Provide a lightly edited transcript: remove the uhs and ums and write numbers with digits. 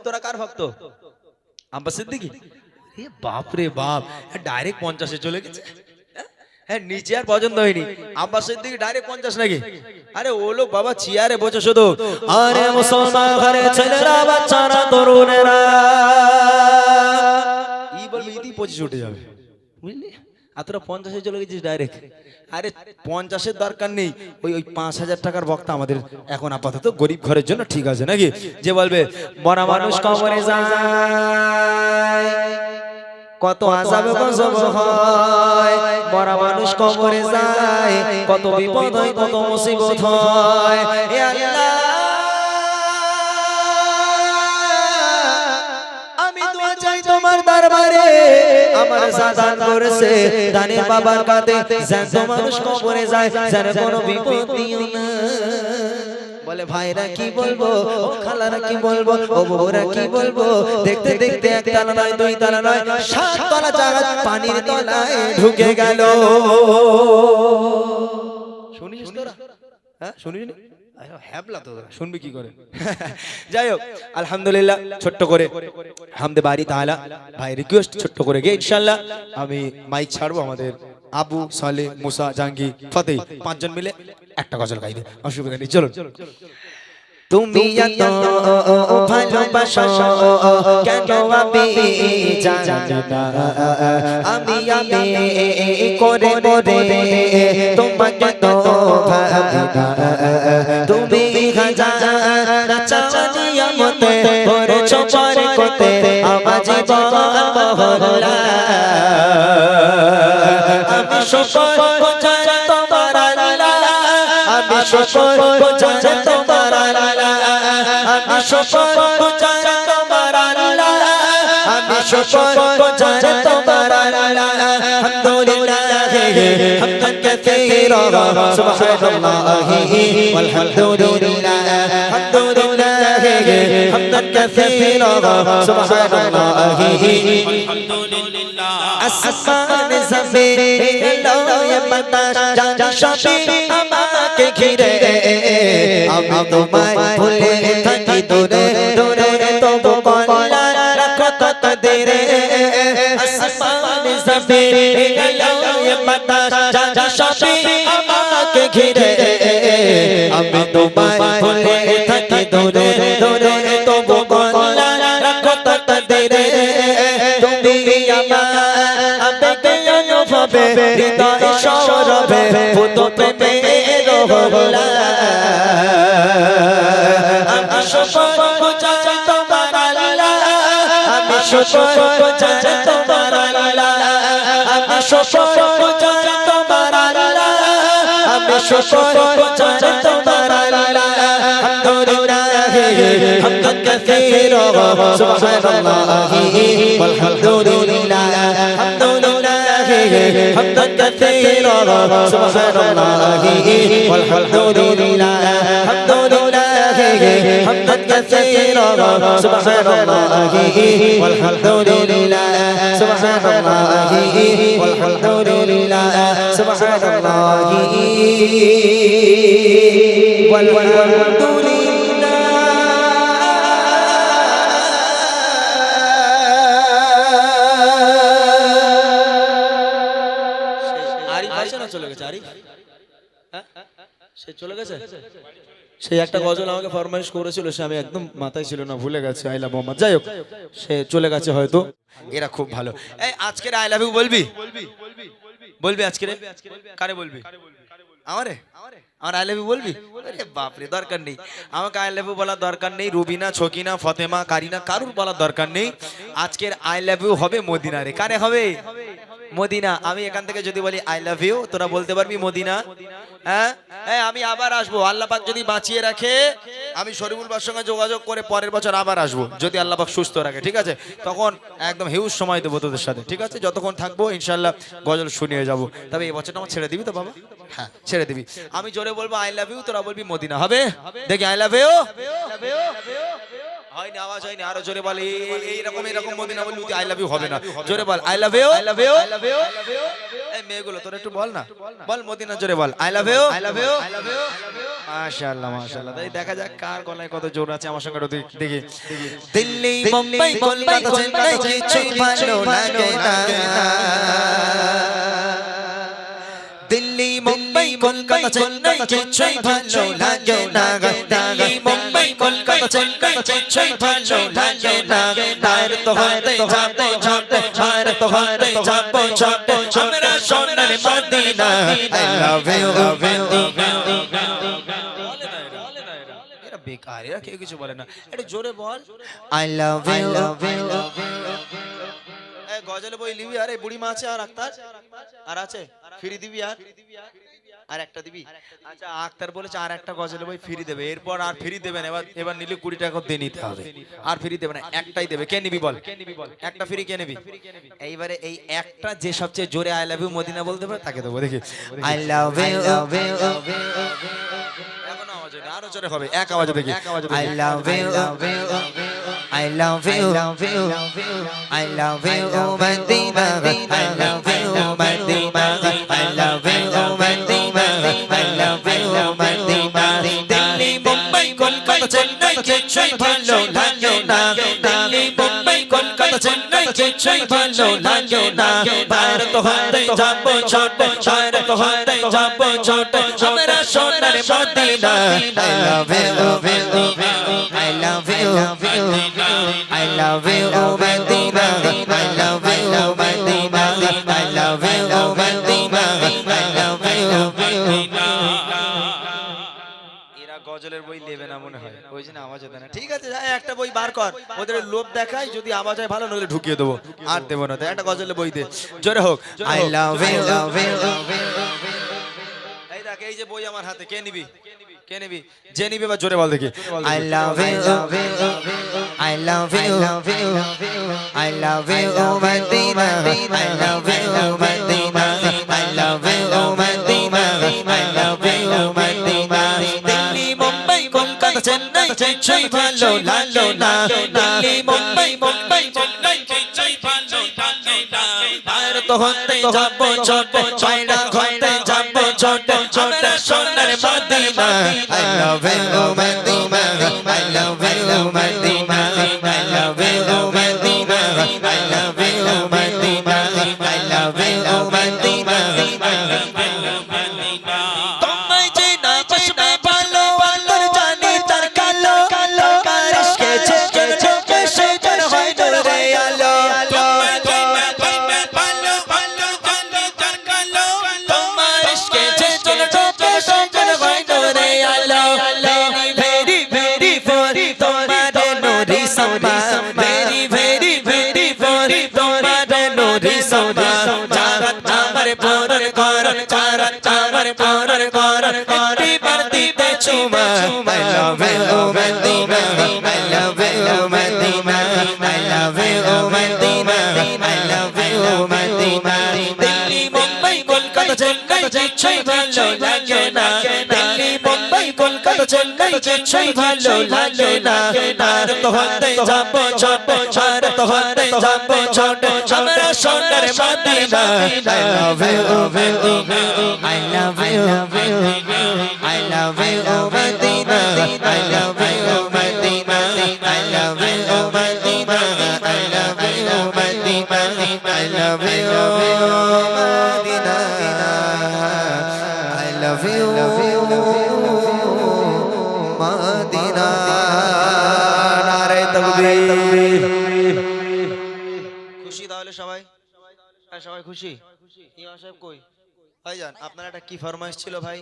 তোরা কার ভক্ত? আব্বাস সিদ্দিকী? এ বাপ রে বাপ, ডাইরেক্ট 50-এ চলে গেছে। হ্যাঁ, নিচে আর পছন্দ হয়নি, আব্বাস সিদ্দিকী ডাইরেক্ট 50 নাকি? আরে ও লোক বাবা চেয়ারে বসে শুধু আরে মুসলমান ঘরে ছেলেরা বাচ্চারা তরুণেরা ই বলবে ইতি 25 উঠে যাবে, বুঝলি? আর তোরা 50-এ চলে গেছিস ডাইরেক্ট। আরে 50-এর দরকার নেই, ওই 5,000 টাকার বক্তা আমাদের এখন আপাতত গরিব ঘরের জন্য ঠিক আছে নাকি? যে বলবে মরা মানুষ কবরে যায়, কত আযাবে গজব হয়, মরা মানুষ কবরে যায়, কত বিপদ হয়, কত মুসিবত হয়। হে আল্লাহ, আমি দোয়া চাই তোমার দরবারে, আমার সাদান করেছে দানের বাবার কাঁধে, জ্যান্ত মানুষ কবরে যায়, যেন কোনো বিপদ দিও না। বলে ভাইরা কি বলবো, ও খালারা কি বলবো, ও বউরা কি বলবো, দেখতে দেখতে এক তালা নয়, দুই তালা নয়, 7 তলা জায়গা পানির তলায় ঢুকে গেল। শুনিস তোরা? হ্যাঁ শুনিস? হ্যাবলা তো শুনবি কি করে? যাই হোক, আলহামদুলিল্লাহ ছোট্ট করে হামদে বাড়ি তাআলা ভাই রিকোয়েস্ট ছোট্ট করে গিয়ে ইনশাআল্লাহ আমি মাইক ছাড়বো। আমাদের আবু সালে মুসা জাঙ্গি ফতেহ 5 জন মিলে একটা গজল গাইবে, অসুবিধা নেই, চলুন। তুমি এত ভালোবাসো কেন আমি জানি না, আমি করে করে তোমাকে তো ভাবি না, তুমি খাজানা চাওয়ানিয়া মতে করেছো পরে কোতে আমার জীবন মহল্লা, আমি শুকর গুজার তোমার আল্লাহ, আমি শুকর গুজার তোমার আল্লাহ, আমি শুকর গুজার তোমার আল্লাহ, আমি শুকর গুজার তোমার আল্লাহ। আলহামদুলিল্লাহ হামদান কাসীরা সুবহানাল্লাহি ওয়ালহামদুলিল্লাহ, আলহামদুলিল্লাহ হামদান কাসীরা সুবহানাল্লাহি ওয়ালহামদুলিল্লাহ। আসমান জমিন লয়ে বাতাস জানি সবই আমাকে ঘিরে, আমি তোমায় ভুলে থাকি দূরে দূরে, তবু কল্লা রাখো তকদীরে। আসমান জমিন লয়ে বাতাস জানি সবই আমাকে ঘিরে, আমি তোমায় ভুলে থাকি দূরে দূরে, তবু কল্লা রাখো তকদীরে। তুমি আমার আবেগে অনুভবে হৃদয় সৌরভে পুত প্রেমের হলা, আমি শুকর গুজার তোমার আল্লাহ, আমি শুকর গুজার তোমার আল্লাহ, আমি শুকর গুজার তোমার আল্লাহ, আমি শুকর গুজার তোমার আল্লাহ। আলহামদুলিল্লাহ হামদান কাসীরা সুবহানাল্লাহি ওয়ালহামদুলিল্লাহ, আলহামদুলিল্লাহ হামদান কাসীরা সুবহানাল্লাহি ওয়ালহামদুলিল্লাহ, আলহামদুলিল্লাহ হামদান কাসীরা সুবহানাল্লাহি ওয়ালহামদুলিল্লাহ, সুবহানাল্লাহি ওয়ালহামদুলিল্লাহ, সুবহানাল্লাহি ওয়ালহামদুলিল্লাহ। চলে গেছে আরিফ, সে চলে গেছে। সে একটা গজল আমাকে ফরমাইশ করেছিল, সে আমি একদম মাথায় ছিল না, ভুলে গেছে। আই লাভ মোহাম্মদ, যাই হোক সে চলে গেছে হয়তো। এরা খুব ভালো। এই আজকের আই লাভ ইউ বলবি? বলবি আজকের? কারে বলবি? আমারে? আমার আই লাভ ইউ বলবি? আরে বাপ রে, দরকার নেই আমাকে আই লাভ ইউ বলার দরকার নেই। রুবিনা, ছকিনা, ফতেমা, কারিনা কারুর বলার দরকার নেই। আজকের আই লাভ ইউ হবে মদিনারে। কারে হবে? মদিনা। আমি এখান থেকে যদি বলি আই লাভ ইউ, তোরা বলতে পারবি মদিনা? হ্যাঁ, আমি আবার আসবো, আল্লাহ পাক যদি বাঁচিয়ে রাখে। আমি শরীফুল ভাইয়ের সঙ্গে যোগাযোগ করে পরের বছর আবার আসবো, যদি আল্লাহ পাক সুস্থ রাখে, ঠিক আছে? তখন একদম হিউজ সময় দেবো তোদের সাথে, ঠিক আছে? যতক্ষণ থাকবো ইনশাল্লাহ গজল শুনিয়ে যাবো। তবে এই বছরটা আমার ছেড়ে দিবি তো বাবা? হ্যাঁ ছেড়ে দিবি। আমি জোরে বলবো আই লাভ ইউ, তোরা বলবি মদিনা। হবে? দেখি আই লাভ ইউ হয়নি, আওয়াজ হয়নি, আরো জোরে বল। এইরকম এরকম মদিনা বললি আই লাভ ইউ হবে না, জোরে বল I love you, I love you, I love you. এই মেয়েগুলো তোর একটু বল না, বল মদিনা জোরে বল I love you, I love you, I love you. মাশাআল্লাহ মাশাআল্লাহ। তাই দেখা যাক কার গলায় কত জোর আছে, আমার সঙ্গে দেখি। দিল্লি মুম্বাই কলকাতা চেন্নাই কিছু ভালো লাগে না, দিল্লি মুম্বাই কলকাতা চেন্নাই কিছুই ভালো লাগে না, দিল্লি মুম্বাই কলকাতা চেন্নাই কিছুই ভালো লাগে না। তার তো হতে যাবো ছোটে, তার তো হতে যাবো ছোটে, আমরা সোনার Madina. I love you, love you. এরা বেকার, এরা কেউ কিছু বলে না, একটু জোরে বল I love you, love you. গজল বই লিবি? আরে বুড়ি মা আছে আর আক্তার আর আছে, ফ্রি দিবি আর একটা দিবি। আচ্ছা আক্তার বলেছে আর একটা গজল বই ফ্রি দেবে, এরপর আর ফ্রি দেবেন। এবার নিলে 20 টাকা দিয়ে নিতে হবে, আর ফ্রি দেবে না, একটাই দেবে। কে নিবি বল? একটা ফ্রি কে নিবি? এইবারে এই একটা যে সবচেয়ে জোরে আই লাভ ইউ মদিনা বলতে পারে তাকে দেবো। দেখি I love you, love you. এখনো আওয়াজ হয়নি, আরো জোরে হবে, এক আওয়াজে দেখি I love you, love you, I love you, love you, I love you, Madina, I love you, Madina, I love you, Madina, I love you, Madina. Delhi, Mumbai, Kolkata, Chennai, কিছুই ভালো লাগে না, Delhi, Mumbai, Kolkata, Chennai, কিছুই ভালো লাগে না। ভারত হতে যাবো ছোট, ভারত হতে যাবো ছোট, আমরা সোনার Medina. I love you, love you, I love you, love you, I love you, Madina, I love you, Madina, I love you, Madina, I love you, Madina। এরা গজলের বই নেবে না মনে হয়, ওই জন্য আওয়াজ হতে না। ঠিক আছে যাই একটা বই বার কর, ওদের লোভ দেখাই, যদি আওয়াজ হয় ভালো, নইলে ঢুকিয়ে দেবো, আর দেবো না। একটা গজলের বই দে, জোরে হোক I love you, love you, love you। এই দেখ এই যে বই আমার হাতে, কে নিবি? কে নিবি? যে নিবি বা জোরে বল দেখি I love you, love you, I love you, love you, I love you, Madina, I love you, Madina, I love you, Madina, I love you, Madina। Delhi Mumbai Kolkata Chennai কিছুই ভালো লাগে না, দিল্লি মুম্বাই মুম্বাই চেন্নাই কিছুই ভালো লাগে না। ভারত হতে যাবো ছোট, চায়না হতে যাবো ছোট, আমরা সোনার Medina. I love you, Madina, I love you, Madina, I love you, Madina, I love you, Madina, I love you, Madina, I love you, Madina। তোমায় চেনা বসবে ভালো, অন্তর জানি তার কালো, কার ইশকে ছেচর চোখে সেজর হয় নূরে আলো। তোমায় চেনা বসবে ভালো, অন্তর জানি তার কালো, তোমার ইশকে ছেচর চোখে সেজর হয় নূরে আলো। Very, very, very, তোমারে নুরি সাম্বা, very, very, very, very, তোমারে নুরি সাম্বা। জাগাত আমার পরর কর, জাগাত আমার পরর কর, একটিবার দিতে চুমা। I love you, Madina, I love you, Madina, I love you, Madina, I love you, Madina। Delhi Mumbai Kolkata Chennai কিছুই ভালো লাগে না, দিল্লি মুম্বাই কলকাতা চেন্নাই কিছুই ভালো লাগে না। ভারত হতে যাবো ছোট, ভারত হতে যাবো ছোট, আমরা সোনার Medina. I love you, I love you, I love you, Madina, I love you, Madina, I love you, Madina, I love you, Madina, I love you, Madina, I love you, Madina। নারে তাকবীর। খুশি তাহলে সবাই? সবাই খুশি? ইমাম সাহেব কই? ভাইজান আপনার একটা কি ফরমাইশ ছিল ভাই?